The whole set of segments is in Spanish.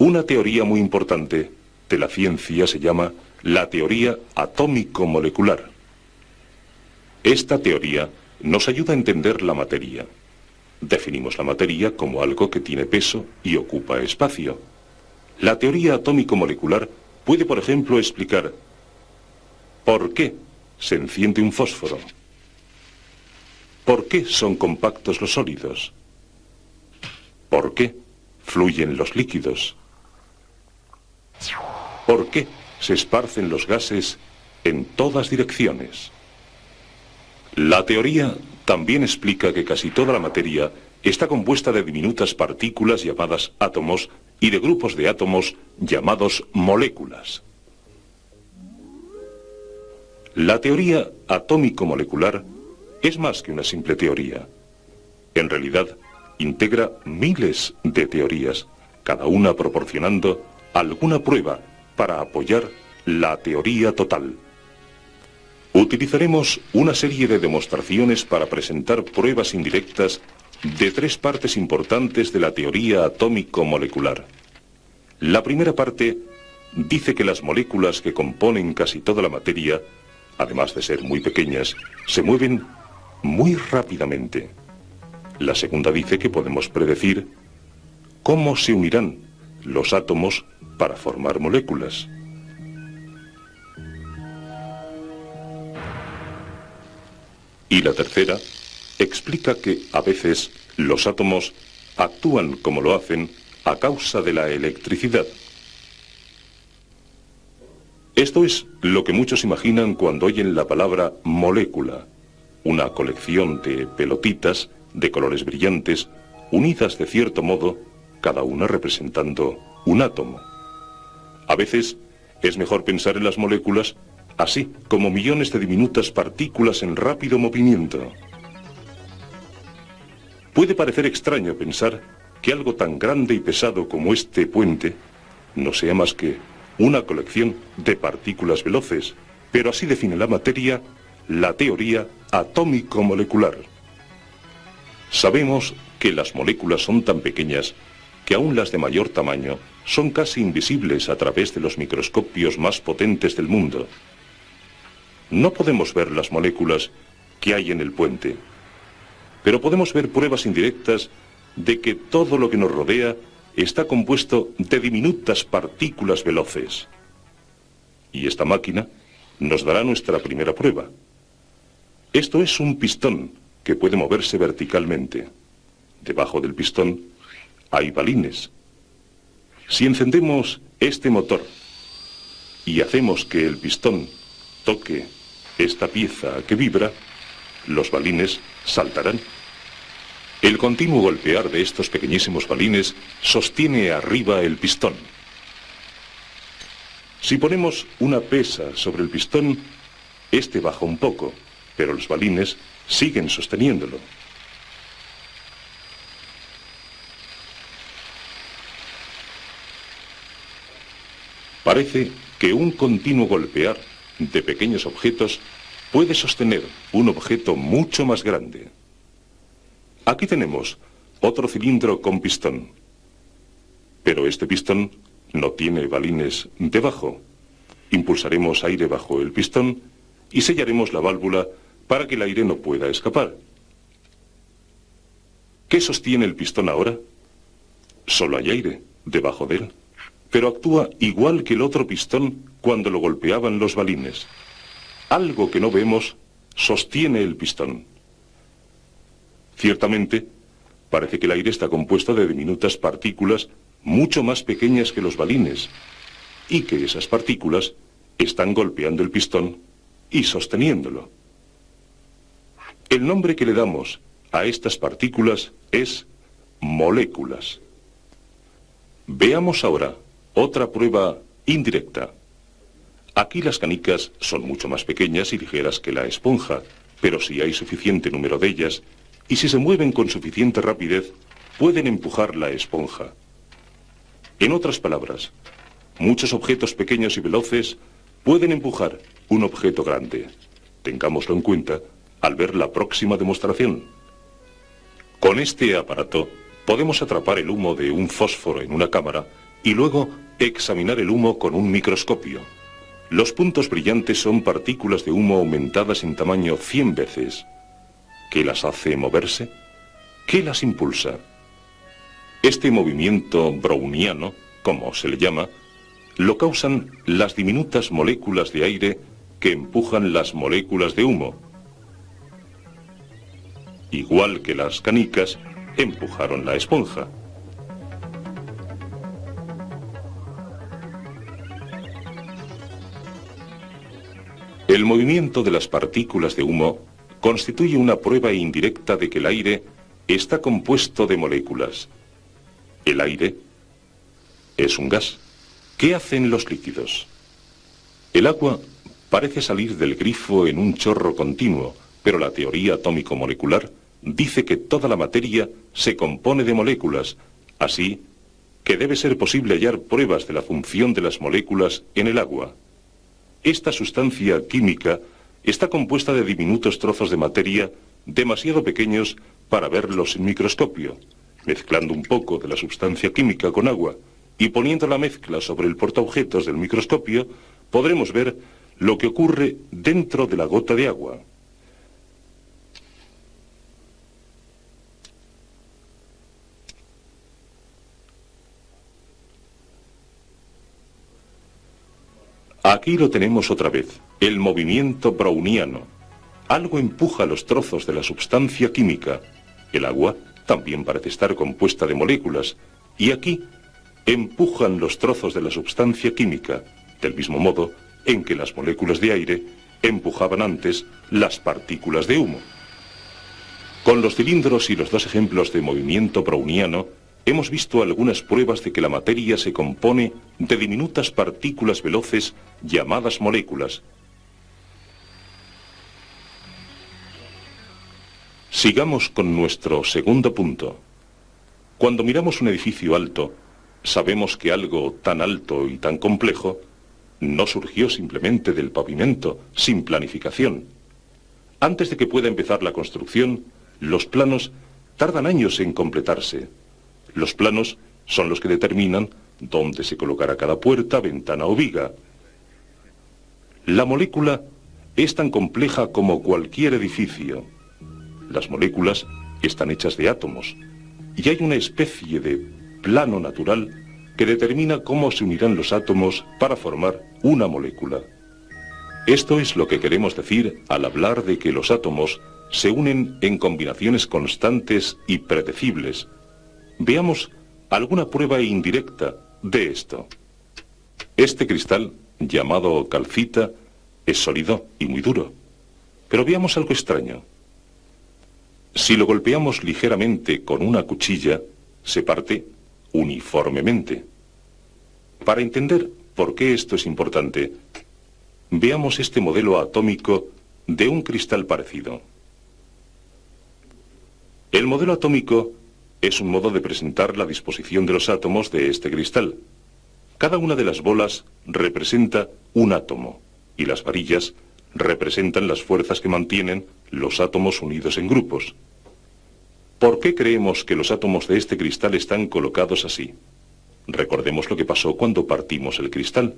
Una teoría muy importante de la ciencia se llama la teoría atómico-molecular. Esta teoría nos ayuda a entender la materia. Definimos la materia como algo que tiene peso y ocupa espacio. La teoría atómico-molecular puede, por ejemplo, explicar por qué se enciende un fósforo, por qué son compactos los sólidos, por qué fluyen los líquidos, por qué se esparcen los gases en todas direcciones. La teoría también explica que casi toda la materia está compuesta de diminutas partículas llamadas átomos y de grupos de átomos llamados moléculas. La teoría atómico-molecular es más que una simple teoría. En realidad, integra miles de teorías, cada una proporcionando alguna prueba para apoyar la teoría total. Utilizaremos una serie de demostraciones para presentar pruebas indirectas de tres partes importantes de la teoría atómico-molecular. La primera parte dice que las moléculas que componen casi toda la materia, además de ser muy pequeñas, se mueven muy rápidamente. La segunda dice que podemos predecir cómo se unirán los átomos para formar moléculas. Y la tercera explica que a veces los átomos actúan como lo hacen a causa de la electricidad. Esto es lo que muchos imaginan cuando oyen la palabra molécula, una colección de pelotitas de colores brillantes, unidas de cierto modo, cada una representando un átomo. A veces es mejor pensar en las moléculas así como millones de diminutas partículas en rápido movimiento. Puede parecer extraño pensar que algo tan grande y pesado como este puente no sea más que una colección de partículas veloces, pero así define la materia la teoría atómico-molecular. Sabemos que las moléculas son tan pequeñas que aún las de mayor tamaño son casi invisibles a través de los microscopios más potentes del mundo. No podemos ver las moléculas que hay en el puente, pero podemos ver pruebas indirectas de que todo lo que nos rodea está compuesto de diminutas partículas veloces. Y esta máquina nos dará nuestra primera prueba. Esto es un pistón que puede moverse verticalmente. Debajo del pistón hay balines. Si encendemos este motor y hacemos que el pistón toque esta pieza que vibra, los balines saltarán. El continuo golpear de estos pequeñísimos balines sostiene arriba el pistón. Si ponemos una pesa sobre el pistón, este baja un poco, pero los balines siguen sosteniéndolo. Parece que un continuo golpear de pequeños objetos puede sostener un objeto mucho más grande. Aquí tenemos otro cilindro con pistón, pero este pistón no tiene balines debajo. Impulsaremos aire bajo el pistón y sellaremos la válvula para que el aire no pueda escapar. ¿Qué sostiene el pistón ahora? Solo hay aire debajo de él, pero actúa igual que el otro pistón cuando lo golpeaban los balines. Algo que no vemos sostiene el pistón. Ciertamente, parece que el aire está compuesto de diminutas partículas mucho más pequeñas que los balines, y que esas partículas están golpeando el pistón y sosteniéndolo. El nombre que le damos a estas partículas es moléculas. Veamos ahora otra prueba indirecta. Aquí las canicas son mucho más pequeñas y ligeras que la esponja, pero si hay suficiente número de ellas, y si se mueven con suficiente rapidez, pueden empujar la esponja. En otras palabras, muchos objetos pequeños y veloces pueden empujar un objeto grande. Tengámoslo en cuenta al ver la próxima demostración. Con este aparato podemos atrapar el humo de un fósforo en una cámara y luego examinar el humo con un microscopio. Los puntos brillantes son partículas de humo aumentadas en tamaño 100 veces. ¿Qué las hace moverse? ¿Qué las impulsa? Este movimiento browniano, como se le llama, lo causan las diminutas moléculas de aire que empujan las moléculas de humo. Igual que las canicas empujaron la esponja. El movimiento de las partículas de humo constituye una prueba indirecta de que el aire está compuesto de moléculas. El aire es un gas. ¿Qué hacen los líquidos? El agua parece salir del grifo en un chorro continuo, pero la teoría atómico-molecular dice que toda la materia se compone de moléculas, así que debe ser posible hallar pruebas de la función de las moléculas en el agua. Esta sustancia química está compuesta de diminutos trozos de materia demasiado pequeños para verlos en microscopio. Mezclando un poco de la sustancia química con agua y poniendo la mezcla sobre el portaobjetos del microscopio, podremos ver lo que ocurre dentro de la gota de agua. Aquí lo tenemos otra vez, el movimiento browniano. Algo empuja los trozos de la sustancia química. El agua también parece estar compuesta de moléculas, y aquí empujan los trozos de la sustancia química, del mismo modo en que las moléculas de aire empujaban antes las partículas de humo. Con los cilindros y los dos ejemplos de movimiento browniano, hemos visto algunas pruebas de que la materia se compone de diminutas partículas veloces llamadas moléculas. Sigamos con nuestro segundo punto. Cuando miramos un edificio alto, sabemos que algo tan alto y tan complejo no surgió simplemente del pavimento, sin planificación. Antes de que pueda empezar la construcción, los planos tardan años en completarse. Los planos son los que determinan dónde se colocará cada puerta, ventana o viga. La molécula es tan compleja como cualquier edificio. Las moléculas están hechas de átomos y hay una especie de plano natural que determina cómo se unirán los átomos para formar una molécula. Esto es lo que queremos decir al hablar de que los átomos se unen en combinaciones constantes y predecibles. Veamos alguna prueba indirecta de esto. Este cristal, llamado calcita, es sólido y muy duro. Pero veamos algo extraño. Si lo golpeamos ligeramente con una cuchilla, se parte uniformemente. Para entender por qué esto es importante, veamos este modelo atómico de un cristal parecido. El modelo atómico es un modo de presentar la disposición de los átomos de este cristal. Cada una de las bolas representa un átomo y las varillas representan las fuerzas que mantienen los átomos unidos en grupos. ¿Por qué creemos que los átomos de este cristal están colocados así? Recordemos lo que pasó cuando partimos el cristal.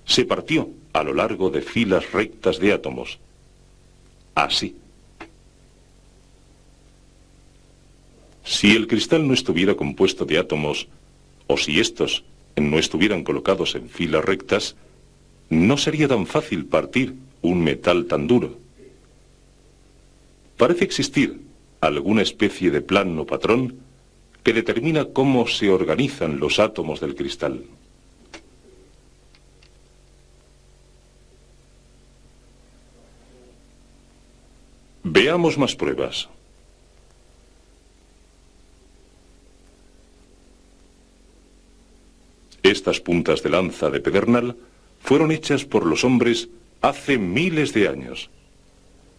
Se partió a lo largo de filas rectas de átomos. Así. Si el cristal no estuviera compuesto de átomos, o si estos no estuvieran colocados en filas rectas, no sería tan fácil partir un metal tan duro. Parece existir alguna especie de plan o patrón que determina cómo se organizan los átomos del cristal. Veamos más pruebas. Estas puntas de lanza de pedernal fueron hechas por los hombres hace miles de años.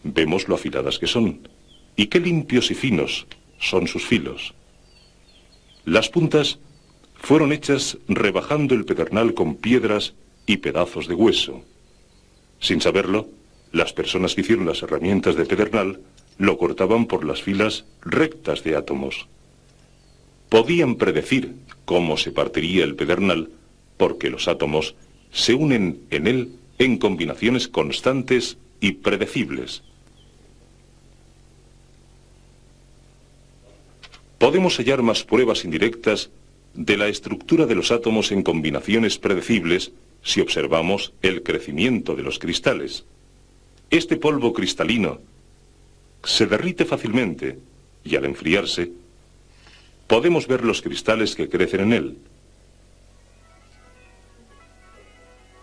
Vemos lo afiladas que son, y qué limpios y finos son sus filos. Las puntas fueron hechas rebajando el pedernal con piedras y pedazos de hueso. Sin saberlo, las personas que hicieron las herramientas de pedernal lo cortaban por las filas rectas de átomos. Podían predecir cómo se partiría el pedernal, porque los átomos se unen en él en combinaciones constantes y predecibles. Podemos hallar más pruebas indirectas de la estructura de los átomos en combinaciones predecibles si observamos el crecimiento de los cristales. Este polvo cristalino se derrite fácilmente y al enfriarse podemos ver los cristales que crecen en él.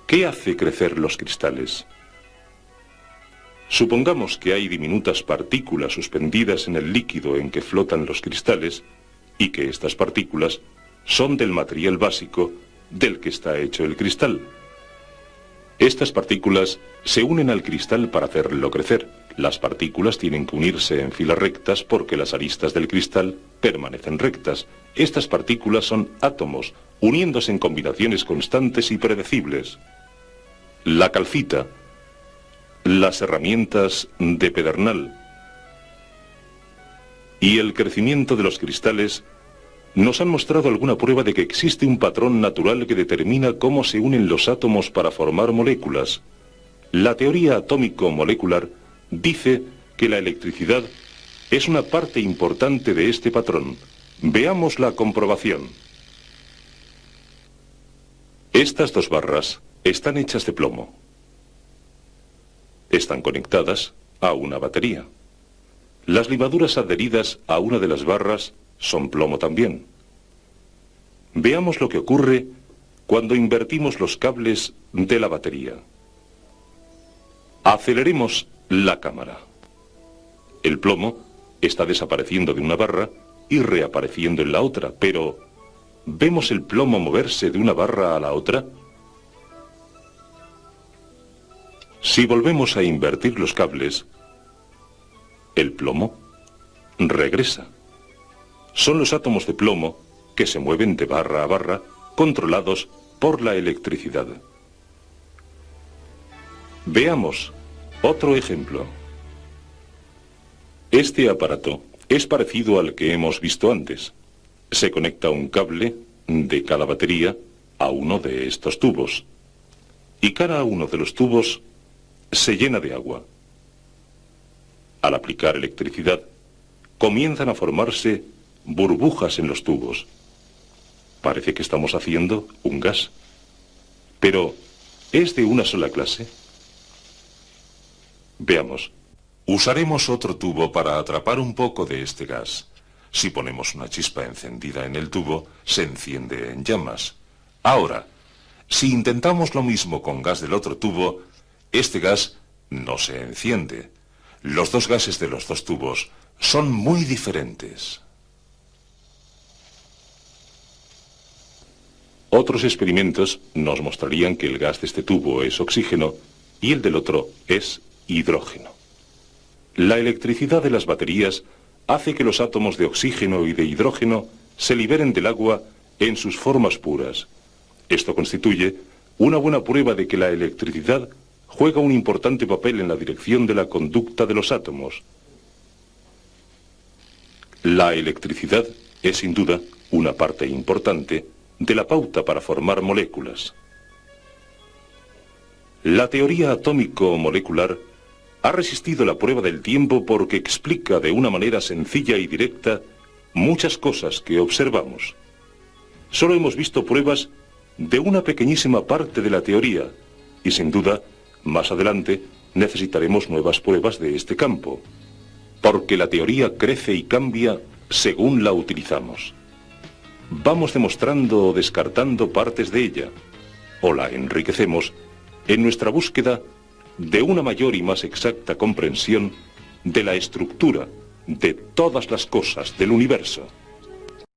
¿Qué hace crecer los cristales? Supongamos que hay diminutas partículas suspendidas en el líquido en que flotan los cristales y que estas partículas son del material básico del que está hecho el cristal. Estas partículas se unen al cristal para hacerlo crecer. Las partículas tienen que unirse en filas rectas porque las aristas del cristal permanecen rectas. Estas partículas son átomos, uniéndose en combinaciones constantes y predecibles. La calcita, las herramientas de pedernal y el crecimiento de los cristales nos han mostrado alguna prueba de que existe un patrón natural que determina cómo se unen los átomos para formar moléculas. La teoría atómico-molecular dice que la electricidad es una parte importante de este patrón. Veamos la comprobación. Estas dos barras están hechas de plomo. Están conectadas a una batería. Las limaduras adheridas a una de las barras son plomo también. Veamos lo que ocurre cuando invertimos los cables de la batería. Aceleremos la cámara. El plomo está desapareciendo de una barra y reapareciendo en la otra, pero ¿vemos el plomo moverse de una barra a la otra? Si volvemos a invertir los cables, el plomo regresa. Son los átomos de plomo que se mueven de barra a barra, controlados por la electricidad. Veamos otro ejemplo. Este aparato es parecido al que hemos visto antes. Se conecta un cable de cada batería a uno de estos tubos, y cada uno de los tubos se llena de agua. Al aplicar electricidad, comienzan a formarse burbujas en los tubos. Parece que estamos haciendo un gas. Pero, ¿es de una sola clase? Veamos. Usaremos otro tubo para atrapar un poco de este gas. Si ponemos una chispa encendida en el tubo, se enciende en llamas. Ahora, si intentamos lo mismo con gas del otro tubo, este gas no se enciende. Los dos gases de los dos tubos son muy diferentes. Otros experimentos nos mostrarían que el gas de este tubo es oxígeno y el del otro es hidrógeno. La electricidad de las baterías hace que los átomos de oxígeno y de hidrógeno se liberen del agua en sus formas puras. Esto constituye una buena prueba de que la electricidad juega un importante papel en la dirección de la conducta de los átomos. La electricidad es sin duda una parte importante de la pauta para formar moléculas. La teoría atómico-molecular ha resistido la prueba del tiempo porque explica de una manera sencilla y directa muchas cosas que observamos. Solo hemos visto pruebas de una pequeñísima parte de la teoría y sin duda más adelante necesitaremos nuevas pruebas de este campo, porque la teoría crece y cambia según la utilizamos. Vamos demostrando o descartando partes de ella, o la enriquecemos en nuestra búsqueda de una mayor y más exacta comprensión de la estructura de todas las cosas del universo.